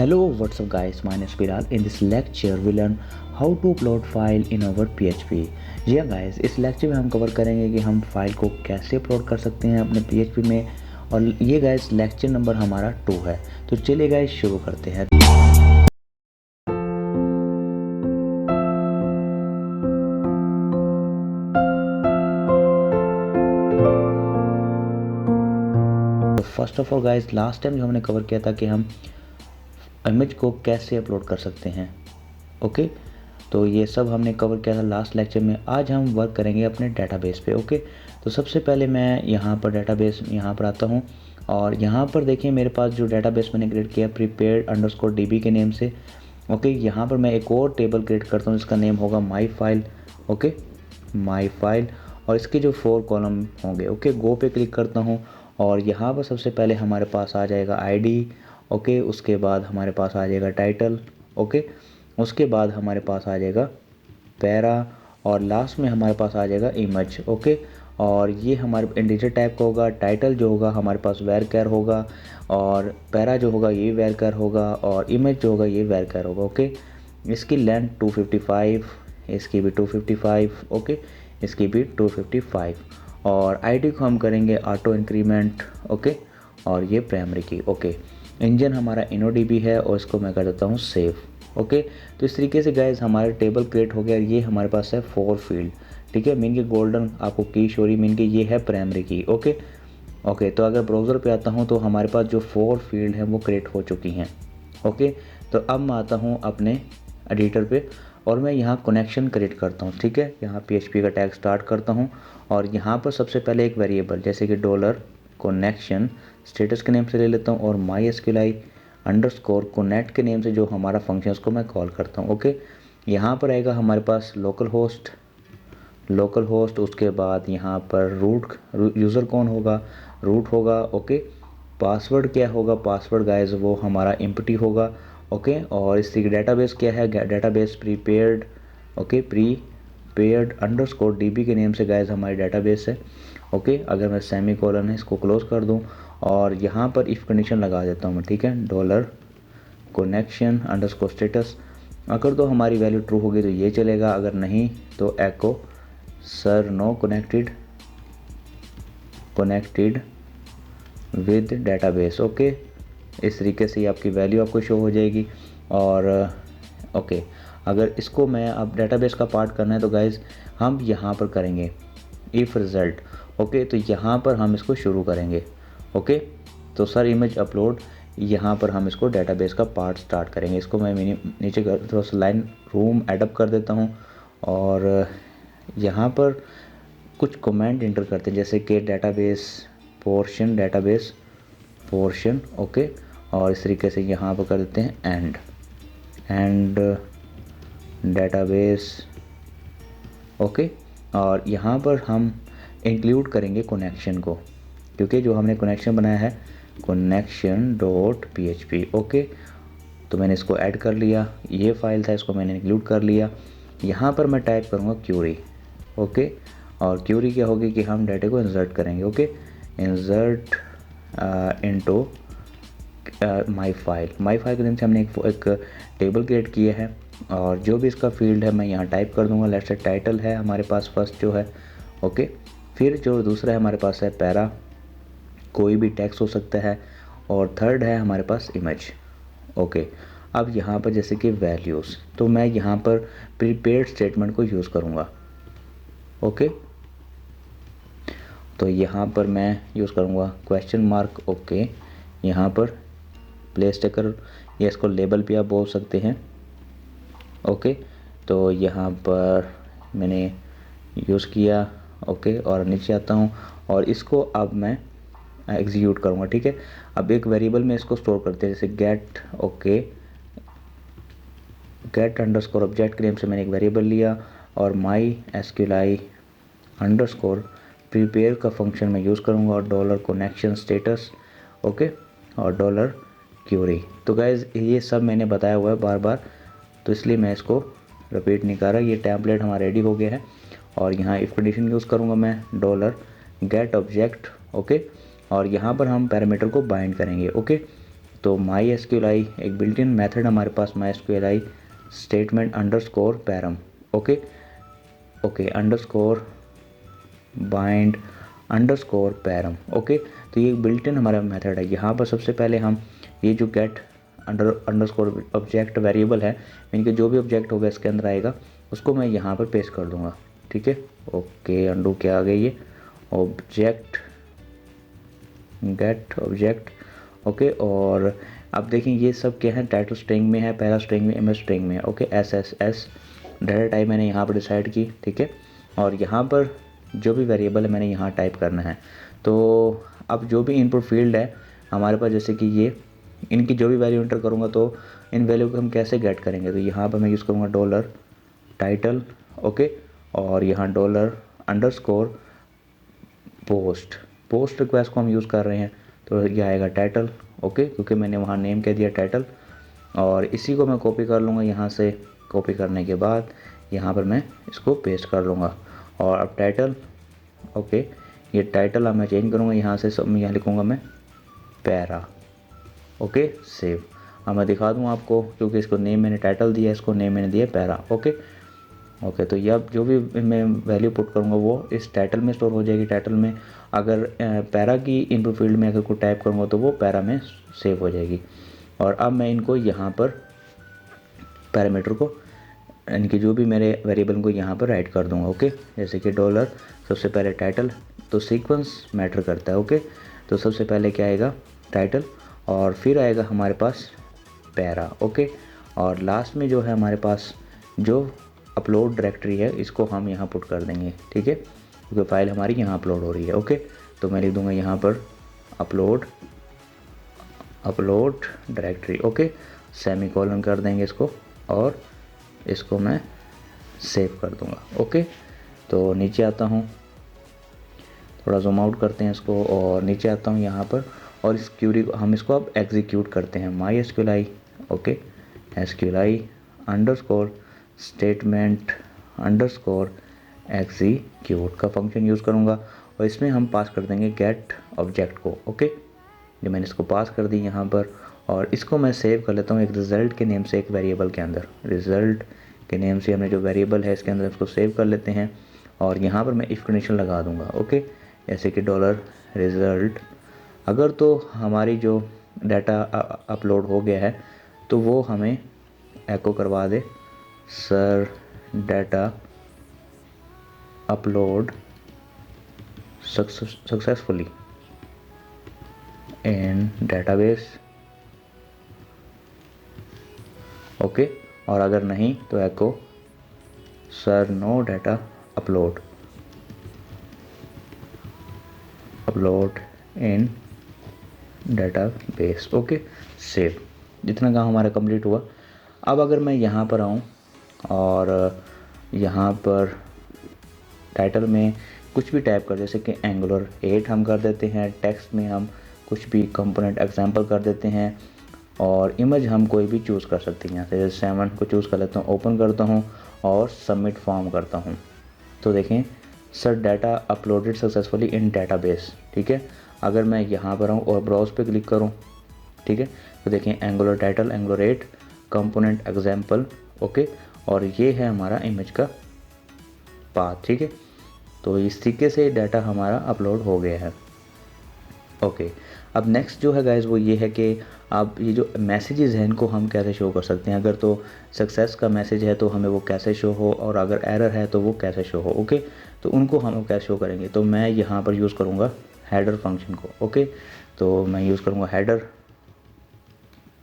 Hello, what's up guys, my name is Bilal. In this lecture we learn how to upload file in our PHP. जी हाँ guys, इस lecture में हम cover करेंगे कि हम file को कैसे अपलोड कर सकते हैं अपने PHP में। और ये गाइस लेक्चर नंबर हमारा 2 है। तो चलिए गाइस शुरू करते हैं। First of all guys, last time जो हमने कवर किया था कि हम इमेज को कैसे अपलोड कर सकते हैं। ओके, तो ये सब हमने कवर किया था लास्ट लेक्चर में। आज हम वर्क करेंगे अपने डेटाबेस पे। ओके, तो सबसे पहले मैं यहाँ पर डेटाबेस यहाँ पर आता हूँ और यहाँ पर देखिए मेरे पास जो डेटाबेस मैंने क्रिएट किया prepared_db के नेम से। ओके, यहाँ पर मैं एक और टेबल क्रिएट करता हूँ, इसका नेम होगा my file. Okay, my file, और इसके जो 4 कॉलम होंगे। ओके, गो पे क्लिक करता हूँ और यहाँ पर सबसे पहले हमारे पास आ जाएगा आईडी। ओके, उसके बाद हमारे पास आ जाएगा टाइटल। ओके, उसके बाद हमारे पास आ जाएगा पैरा और लास्ट में हमारे पास आ जाएगा इमेज। ओके, और ये हमारे इंटीजर टाइप का होगा। टाइटल जो होगा हमारे पास varchar होगा और पैरा जो होगा ये varchar होगा और इमेज जो होगा ये varchar होगा। ओके, इसकी लेंथ 255, इसकी भी 255। ओके, इसकी भी 255 और आईडी को हम करेंगे ऑटो इंक्रीमेंट। ओके, और ये प्राइमरी की। ओके, इंजन हमारा InnoDB है और इसको मैं कर देता हूँ सेव। ओके, तो इस तरीके से गाइज हमारा टेबल क्रिएट हो गया। ये हमारे पास है 4 फील्ड। ठीक है, मीन की गोल्डन आपको की शो रही, मीन की ये है प्राइमरी की। ओके, तो अगर ब्राउज़र पे आता हूँ तो हमारे पास जो 4 फील्ड हैं वो क्रिएट हो चुकी हैं। ओके, तो अब मैं आता हूँ अपने एडिटर पे और मैं यहाँ कनेक्शन क्रिएट करता हूँ। ठीक है, यहाँ PHP का टैग स्टार्ट करता हूँ और यहाँ पर सबसे पहले एक वेरिएबल जैसे कि $connection स्टेटस के नेम से ले लेता हूँ और MySQLi_connect के नेम से जो हमारा फंक्शन उसको मैं कॉल करता हूँ। ओके, यहाँ पर आएगा हमारे पास लोकल होस्ट, उसके बाद यहाँ पर रूट यूज़र कौन होगा, रूट होगा। ओके, पासवर्ड क्या होगा, पासवर्ड गाइज वो हमारा एम्प्टी होगा। ओके, और इसकी डेटाबेस क्या है, डेटाबेस प्रीपेयर्ड। ओके, prepared_db के नेम से गाइज हमारी डेटाबेस है। ओके, अगर मैं सेमी कॉलन है इसको क्लोज कर दूं और यहाँ पर इफ़ कंडीशन लगा देता हूँ मैं। ठीक है, $connection_status अगर तो हमारी वैल्यू ट्रू होगी तो ये चलेगा, अगर नहीं तो echo sir no connected with database. Okay, इस तरीके से आपकी वैल्यू आपको शो हो जाएगी। और ओके, अगर इसको मैं अब डेटाबेस का पार्ट करना है तो गाइज हम यहाँ पर करेंगे इफ़ रिज़ल्ट। ओके, तो यहाँ पर हम इसको शुरू करेंगे। ओके, तो सर इमेज अपलोड, यहाँ पर हम इसको डेटाबेस का पार्ट स्टार्ट करेंगे। इसको मैं नीचे थोड़ा सा लाइन रूम एडअप कर देता हूँ और यहाँ पर कुछ कमेंट इंटर करते हैं जैसे कि डेटाबेस पोर्शन। ओके, और इस तरीके से यहाँ पर कर देते हैं एंड डेटाबेस। ओके, और यहाँ पर हम इंक्लूड करेंगे कनेक्शन को, क्योंकि जो हमने कनेक्शन बनाया है connection.php। ओके, तो मैंने इसको ऐड कर लिया, ये फाइल था इसको मैंने इंक्लूड कर लिया। यहाँ पर मैं टाइप करूँगा क्यूरी। ओके, और क्यूरी क्या होगी कि हम डाटा को इंसर्ट करेंगे। Okay, insert into my file के नेम से हमने एक टेबल क्रिएट किया है और जो भी इसका फील्ड है मैं यहाँ टाइप कर दूँगा। लेट्स से टाइटल है हमारे पास फर्स्ट जो है। ओके, फिर जो दूसरा है हमारे पास है पैरा, कोई भी टेक्स्ट हो सकता है, और थर्ड है हमारे पास इमेज। ओके, अब यहाँ पर जैसे कि वैल्यूज़, तो मैं यहाँ पर प्रीपेयर्ड स्टेटमेंट को यूज़ करूँगा। ओके, तो यहाँ पर मैं यूज़ करूँगा क्वेश्चन मार्क। ओके, यहाँ पर प्लेस टेकर या इसको लेबल भी आप बोल सकते हैं। ओके, तो यहाँ पर मैंने यूज़ किया। ओके, और नीचे आता हूँ और इसको अब मैं एग्जीक्यूट करूँगा। ठीक है, अब एक वेरिएबल में इसको स्टोर करते हैं जैसे get. Okay, get underscore object के नेम से मैंने एक वेरिएबल लिया और MySQLi_ प्रीपेयर का फंक्शन मैं यूज़ करूँगा और $connection status। ओके, और $query। तो गाइज ये सब मैंने बताया हुआ है बार बार, तो इसलिए मैं इसको रिपीट नहीं कर रहा। ये टेम्पलेट हमारा रेडी हो गया है और यहाँ इफ़ कंडीशन यूज़ करूँगा मैं $get object। ओके, और यहाँ पर हम पैरामीटर को बाइंड करेंगे। ओके, तो MySQLi एक बिल्ट इन मेथड हमारे पास MySQLi statement underscore param, okay underscore bind underscore param, okay. तो ये बिल्ट इन हमारा मेथड है। यहाँ पर सबसे पहले हम ये जो गेट अंडरस्कोर ऑब्जेक्ट वेरिएबल है, यानी कि जो भी ऑब्जेक्ट होगा इसके अंदर आएगा, उसको मैं यहाँ पर पेस्ट कर दूँगा, ठीक है। ओके, अंडू क्या आ गई, ये ऑब्जेक्ट गेट ऑब्जेक्ट, ओके। और अब देखें ये सब क्या है, टाइटल स्ट्रिंग में है, पहला स्ट्रिंग में, इमेज स्ट्रिंग में है, ओके। SSS डाटा टाइप मैंने यहाँ पर डिसाइड की, ठीक है। और यहाँ पर जो भी वेरिएबल है मैंने यहाँ टाइप करना है। तो अब जो भी इनपुट फील्ड है हमारे पास, जैसे कि ये इनकी जो भी वैल्यू एंटर करूँगा तो इन वैल्यू को हम कैसे गेट करेंगे, तो यहाँ पर मैं यूज़ करूँगा डॉलर टाइटल, ओके। और यहाँ डॉलर अंडरस्कोर पोस्ट रिक्वेस्ट को हम यूज़ कर रहे हैं, तो ये आएगा टाइटल, ओके, क्योंकि मैंने वहाँ नेम कह दिया टाइटल। और इसी को मैं कॉपी कर लूँगा यहाँ से। कॉपी करने के बाद यहाँ पर मैं इसको पेस्ट कर लूँगा। और अब टाइटल, ओके, ये टाइटल अब मैं चेंज करूँगा यहाँ से, सब मैं यहाँ लिखूँगा मैं पैरा, ओके, सेव। अब मैं दिखा दूँ आपको, क्योंकि इसको नेम मैंने टाइटल दिया, इसको नेम मैंने दिया पैरा, ओके। तो ये अब जो भी मैं वैल्यू पुट करूँगा वो इस टाइटल में स्टोर हो जाएगी। टाइटल में अगर पैरा की इनपुट फील्ड में अगर कोई टाइप करूँगा तो वो पैरा में सेव हो जाएगी। और अब मैं इनको यहाँ पर पैरामीटर को, इनकी जो भी मेरे वेरिएबल को यहाँ पर राइट कर दूँगा, ओके। जैसे कि डॉलर, सबसे पहले टाइटल, तो सीक्वेंस मैटर करता है, ओके। तो सबसे पहले क्या आएगा, टाइटल, और फिर आएगा हमारे पास पैरा, ओके। और लास्ट में जो है हमारे पास जो अपलोड डायरेक्टरी है, इसको हम यहाँ पुट कर देंगे, ठीक है, क्योंकि फाइल हमारी यहाँ अपलोड हो रही है, ओके। तो मैं लिख दूँगा यहाँ पर अपलोड डायरेक्टरी, ओके, सेमीकोलन कर देंगे इसको, और इसको मैं सेव कर दूँगा, ओके। तो नीचे आता हूँ, थोड़ा जूम आउट करते हैं इसको, और नीचे आता हूँ यहाँ पर, और इस क्यूरी को हम इसको अब एग्जीक्यूट करते हैं। MySQLi, okay, SQLi underscore statement underscore execute का फंक्शन यूज़ करूँगा, और इसमें हम पास कर देंगे गेट ऑब्जेक्ट को, ओके। जो मैंने इसको पास कर दी यहाँ पर, और इसको मैं सेव कर लेता हूँ एक रिज़ल्ट के नेम से, एक वेरिएबल के अंदर। रिज़ल्ट के नेम से हमने जो वेरिएबल है इसके अंदर इसको सेव कर लेते हैं, और यहाँ पर मैं इफ़ कंडीशन लगा दूँगा, ओके। जैसे कि डॉलर रिज़ल्ट, अगर तो हमारी जो डाटा अपलोड हो गया है तो वो हमें एको करवा दे, sir data upload successfully in database, okay. और अगर नहीं तो echo sir no data upload in database, okay, save. जितना काम हमारा कंप्लीट हुआ। अब अगर मैं यहाँ पर आऊँ और यहाँ पर टाइटल में कुछ भी टाइप कर, जैसे कि एंगुलर 8 हम कर देते हैं, टेक्स्ट में हम कुछ भी कंपोनेंट एग्जांपल कर देते हैं, और इमेज हम कोई भी चूज़ कर सकते हैं। यहाँ से जैसे 7 को चूज़ कर लेता हूँ, ओपन करता हूँ और सबमिट फॉर्म करता हूँ, तो देखें sir data uploaded successfully in database, ठीक है। अगर मैं यहाँ पर आऊँ और ब्राउज पे क्लिक करूँ, ठीक है, तो देखें angular title, angular 8 component example, okay, और ये है हमारा इमेज का पाथ, ठीक है। तो इस तरीके से डाटा हमारा अपलोड हो गया है, ओके। अब नेक्स्ट जो है गाइस वो ये है कि अब ये जो मैसेजेस हैं इनको हम कैसे शो कर सकते हैं। अगर तो सक्सेस का मैसेज है तो हमें वो कैसे शो हो, और अगर एरर है तो वो कैसे शो हो, ओके। तो उनको हम कैसे शो करेंगे, तो मैं यहाँ पर यूज़ करूँगा हेडर फंक्शन को, ओके। तो मैं यूज़ करूँगा हेडर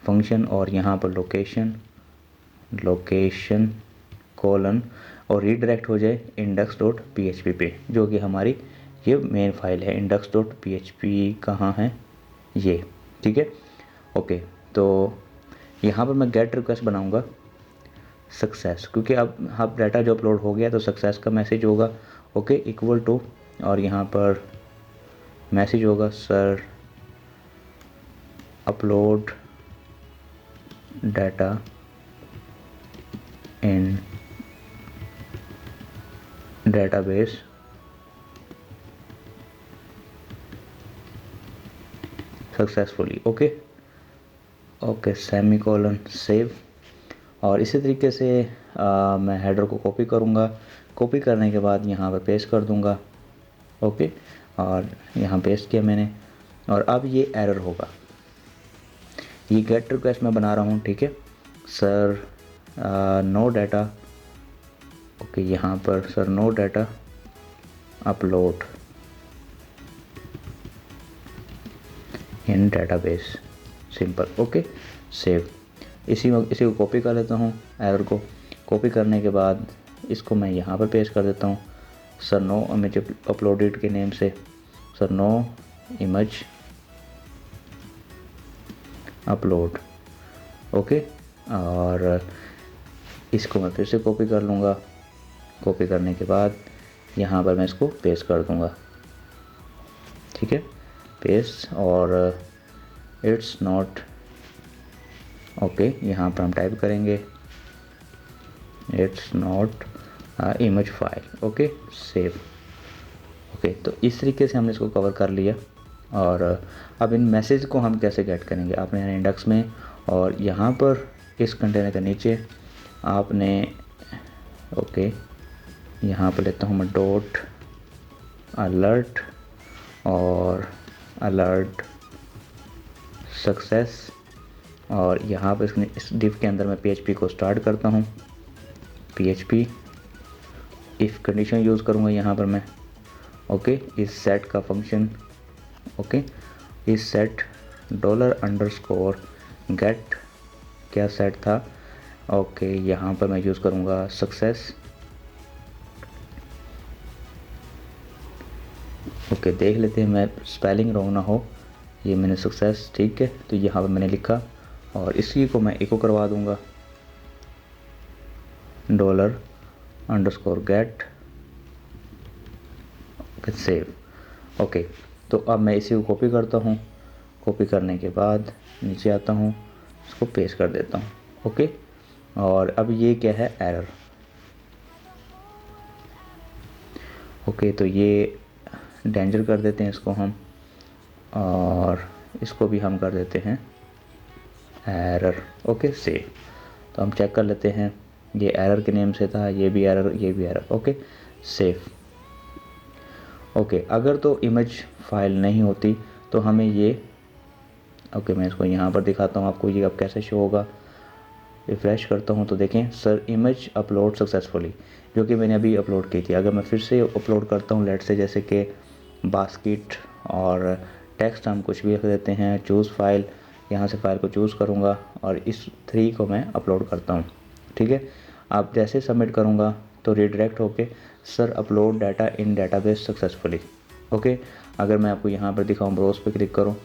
फंक्शन, और यहाँ पर लोकेशन कॉलन, और रीडायरेक्ट हो जाए index.php पे, जो कि हमारी ये मेन फाइल है। index.php कहाँ है, ये, ठीक है, ओके। तो यहाँ पर मैं गेट रिक्वेस्ट बनाऊँगा सक्सेस, क्योंकि अब डाटा जो अपलोड हो गया तो सक्सेस का मैसेज होगा, ओके, इक्वल टू, और यहाँ पर मैसेज होगा sir upload data in database successfully, okay. Okay, semicolon save. और इसी तरीके से मैं हेडर को कॉपी करूँगा। कॉपी करने के बाद यहाँ पर पेस्ट कर दूँगा। ओके, और यहाँ पेस्ट किया मैंने। और अब ये एरर होगा। ये गेट रिक्वेस्ट मैं बना रहा हूँ, ठीक है सर, नो डाटा। ओके, यहाँ पर sir no data upload in database, simple. Okay, save. इसी को कॉपी कर लेता हूँ, एरर को कॉपी करने के बाद इसको मैं यहाँ पर पेस्ट कर देता हूँ। सर नो इमेज अपलोडेड के नेम से, sir no image upload. Okay, और इसको मैं फिर से कॉपी कर लूँगा। कॉपी करने के बाद यहाँ पर मैं इसको पेस्ट कर दूँगा, ठीक है, पेस्ट। और इट्स नॉट ओके, यहाँ पर हम टाइप करेंगे it's not image file. Okay, save. Okay, तो इस तरीके से हमने इसको कवर कर लिया। और अब इन मैसेज को हम कैसे गेट करेंगे, आपने यहाँ इंडेक्स में और यहाँ पर इस कंटेनर के नीचे आपने ओके, यहाँ पर लेता हूँ मैं डॉट अलर्ट और अलर्ट सक्सेस। और यहाँ पर इस डिव के अंदर मैं PHP को स्टार्ट करता हूँ। PHP इफ़ कंडीशन यूज़ करूँगा यहाँ पर मैं। ओके, इस सेट का फंक्शन, ओके, इस सेट $_ क्या सेट था, ओके, यहाँ पर मैं यूज़ करूँगा सक्सेस। ओके, देख लेते हैं मैं स्पेलिंग रॉन्ग ना हो। ये मैंने सक्सेस, ठीक है, तो यहाँ पर मैंने लिखा और इसी को मैं इको करवा दूँगा $_get सेव। ओके, तो अब मैं इसी को कॉपी करता हूँ। कॉपी करने के बाद नीचे आता हूँ, इसको पेस्ट कर देता हूँ। ओके, और अब ये क्या है, एरर। ओके, तो ये डेंजर कर देते हैं इसको हम, और इसको भी हम कर देते हैं एरर। Okay, save. तो हम चेक कर लेते हैं, ये एरर के नेम से था, ये भी एरर, ये भी एरर। Okay, save. ओके, अगर तो इमेज फाइल नहीं होती तो हमें ये ओके, मैं इसको यहाँ पर दिखाता हूँ आपको ये अब कैसे शो होगा। रिफ्रेश करता हूँ तो देखें सर इमेज अपलोड सक्सेसफुली, जो कि मैंने अभी अपलोड की थी। अगर मैं फिर से अपलोड करता हूँ, लेट से जैसे कि बास्केट और टेक्स्ट हम कुछ भी रख देते हैं, चूज़ फाइल, यहाँ से फाइल को चूज़ करूँगा और इस 3 को मैं अपलोड करता हूँ, ठीक है। आप जैसे सबमिट करूँगा तो रिडायरेक्ट होके sir upload data in database successfully. Okay, अगर मैं आपको यहाँ पर दिखाऊँ, ब्राउज़ पे क्लिक करूँ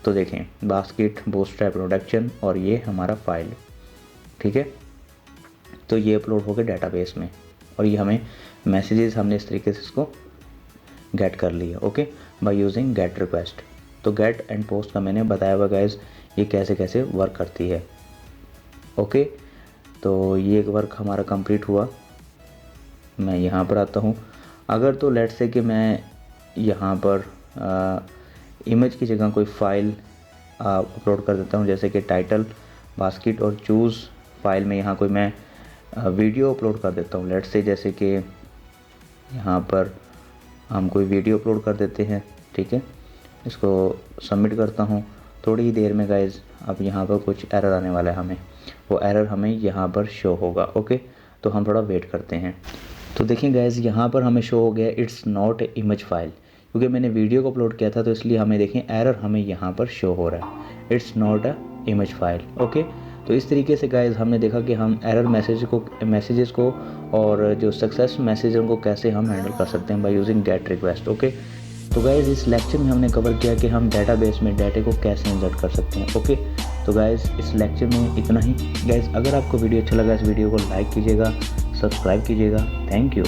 तो देखें बास्केट बूटस्ट्रैप प्रोडक्शन और ये हमारा फाइल, ठीक है। तो ये अपलोड हो गया डेटाबेस में और ये हमें मैसेजेस हमने इस तरीके से इसको गेट कर लिया। Okay, by using gate request. तो गेट एंड पोस्ट का मैंने बताया हुआ गाइज ये कैसे कैसे वर्क करती है। ओके, तो ये एक वर्क हमारा कंप्लीट हुआ। मैं यहाँ पर आता हूँ। अगर तो लेट्स से कि मैं यहाँ पर इमेज की जगह कोई फ़ाइल अपलोड कर देता हूँ, जैसे कि टाइटल बास्केट और चूज़ फाइल में यहाँ कोई मैं वीडियो अपलोड कर देता हूँ। लेट्स से जैसे कि यहाँ पर हम कोई वीडियो अपलोड कर देते हैं, ठीक है। इसको सबमिट करता हूँ। थोड़ी ही देर में गाइज अब यहाँ पर कुछ एरर आने वाला है, हमें वो एरर हमें यहाँ पर शो होगा। ओके, तो हम थोड़ा वेट करते हैं। तो देखिए गाइज यहाँ पर हमें शो हो गया इट्स नॉट इमेज फाइल, क्योंकि मैंने वीडियो को अपलोड किया था तो इसलिए हमें देखें एरर हमें यहाँ पर शो हो रहा है, it's not a image file. Okay, तो इस तरीके से गाइज हमने देखा कि हम एरर मैसेजेस को और जो सक्सेस मैसेज उनको कैसे हम हैंडल कर सकते हैं by using gate request. Okay, तो गाइज इस लेक्चर में हमने कवर किया कि हम डेटाबेस में डाटे को कैसे इंसर्ट कर सकते हैं। ओके, तो गाइज इस लेक्चर में इतना ही। गाइज अगर आपको वीडियो अच्छा लगा इस वीडियो को लाइक कीजिएगा, सब्सक्राइब कीजिएगा। Thank you.